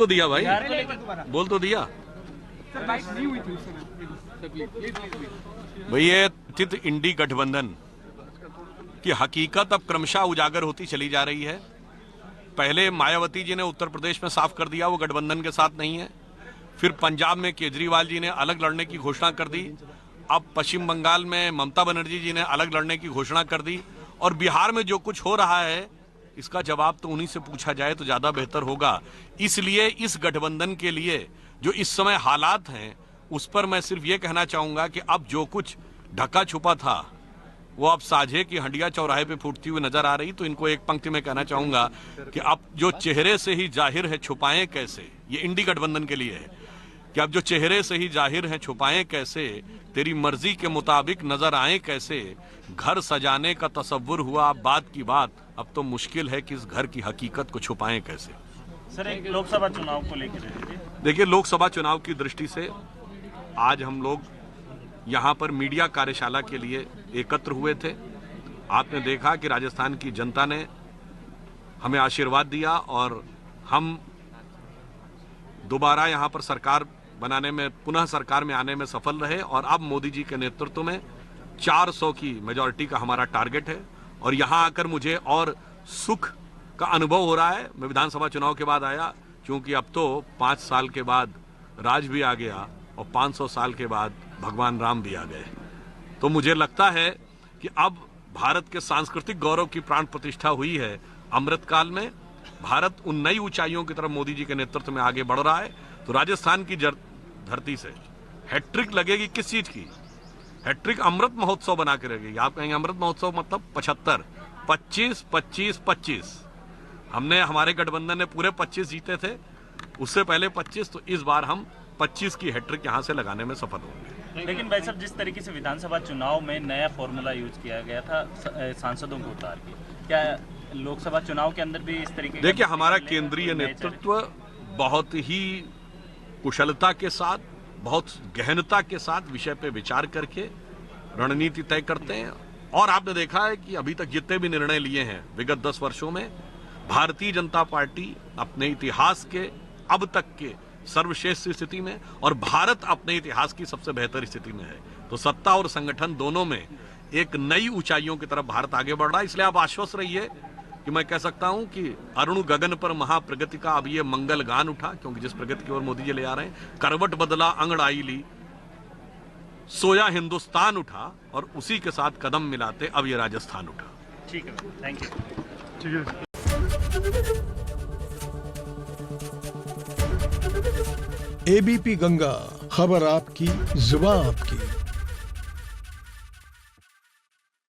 तो दिया भाई, बोल तो दिया भाई। ये चित्र इंडी गठबंधन की हकीकत अब क्रमशः उजागर होती चली जा रही है। पहले मायावती जी ने उत्तर प्रदेश में साफ कर दिया वो गठबंधन के साथ नहीं है। फिर पंजाब में केजरीवाल जी ने अलग लड़ने की घोषणा कर दी। अब पश्चिम बंगाल में ममता बनर्जी जी ने अलग लड़ने की घोषणा कर दी। और बिहार में जो कुछ हो रहा है इसका जवाब तो उन्हीं से पूछा जाए तो ज्यादा बेहतर होगा। इसलिए इस गठबंधन के लिए जो इस समय हालात हैं उस पर मैं सिर्फ ये कहना चाहूंगा कि अब जो कुछ ढका छुपा था वो अब साझे की हंडिया चौराहे पे फूटती हुई नजर आ रही। तो इनको एक पंक्ति में कहना चाहूंगा कि अब जो चेहरे से ही जाहिर है छुपाएं कैसे, ये इंडी गठबंधन के लिए है कि अब जो चेहरे से ही जाहिर है छुपाएं कैसे, तेरी मर्जी के मुताबिक नजर आए कैसे, घर सजाने का तसव्वुर हुआ अब बात की बात, अब तो मुश्किल है कि इस घर की हकीकत को छुपाएं कैसे। सर, एक लोकसभा चुनाव को लेकर देखिए, लोकसभा चुनाव की दृष्टि से आज हम लोग यहाँ पर मीडिया कार्यशाला के लिए एकत्र हुए थे। आपने देखा कि राजस्थान की जनता ने हमें आशीर्वाद दिया और हम दोबारा यहाँ पर सरकार बनाने में, पुनः सरकार में आने में सफल रहे। और अब मोदी जी के नेतृत्व में 400 की मेजॉरिटी का हमारा टारगेट है। और यहाँ आकर मुझे और सुख का अनुभव हो रहा है। मैं विधानसभा चुनाव के बाद आया, क्योंकि अब तो 5 साल के बाद राज भी आ गया और 500 साल के बाद भगवान राम भी आ गए। तो मुझे लगता है कि अब भारत के सांस्कृतिक गौरव की प्राण प्रतिष्ठा हुई है। अमृतकाल में भारत उन नई ऊंचाइयों की तरफ मोदी जी के नेतृत्व में आगे बढ़ रहा है। तो राजस्थान की धरती से हैट्रिक लगेगी। किस चीज की हैट्रिक? अमृत महोत्सव बना के लगेगी। आप कहेंगे अमृत महोत्सव मतलब 75, 25, 25, 25। हमने, हमारे गठबंधन ने पूरे 25 जीते थे, उससे पहले 25। तो इस बार हम 25 की हैट्रिक यहां से लगाने में सफल होंगे। लेकिन भाई साहब, जिस तरीके से विधानसभा चुनाव में नया फॉर्मूला यूज किया गया था सांसदों को उतार के, क्या लोकसभा चुनाव के अंदर भी इस तरीके? देखिए, हमारा केंद्रीय नेतृत्व बहुत ही कुशलता के साथ, बहुत गहनता के साथ विषय पे विचार करके रणनीति तय करते हैं। और आपने देखा है कि अभी तक जितने भी निर्णय लिए हैं विगत 10 वर्षों में, भारतीय जनता पार्टी अपने इतिहास के अब तक के सर्वश्रेष्ठ स्थिति में और भारत अपने इतिहास की सबसे बेहतर स्थिति में है। तो सत्ता और संगठन दोनों में एक नई ऊंचाइयों की तरफ भारत आगे बढ़ रहा है। इसलिए आप आश्वस्त रहिए कि मैं कह सकता हूं कि अरुण गगन पर महाप्रगति का अब ये मंगल गान उठा, क्योंकि जिस प्रगति की ओर मोदी जी ले आ रहे हैं, करवट बदला अंगड़ाई ली, सोया हिंदुस्तान उठा और उसी के साथ कदम मिलाते अब ये राजस्थान उठा। ठीक है, थैंक यू। ठीक है। एबीपी गंगा, खबर आपकी, जुबान आपकी।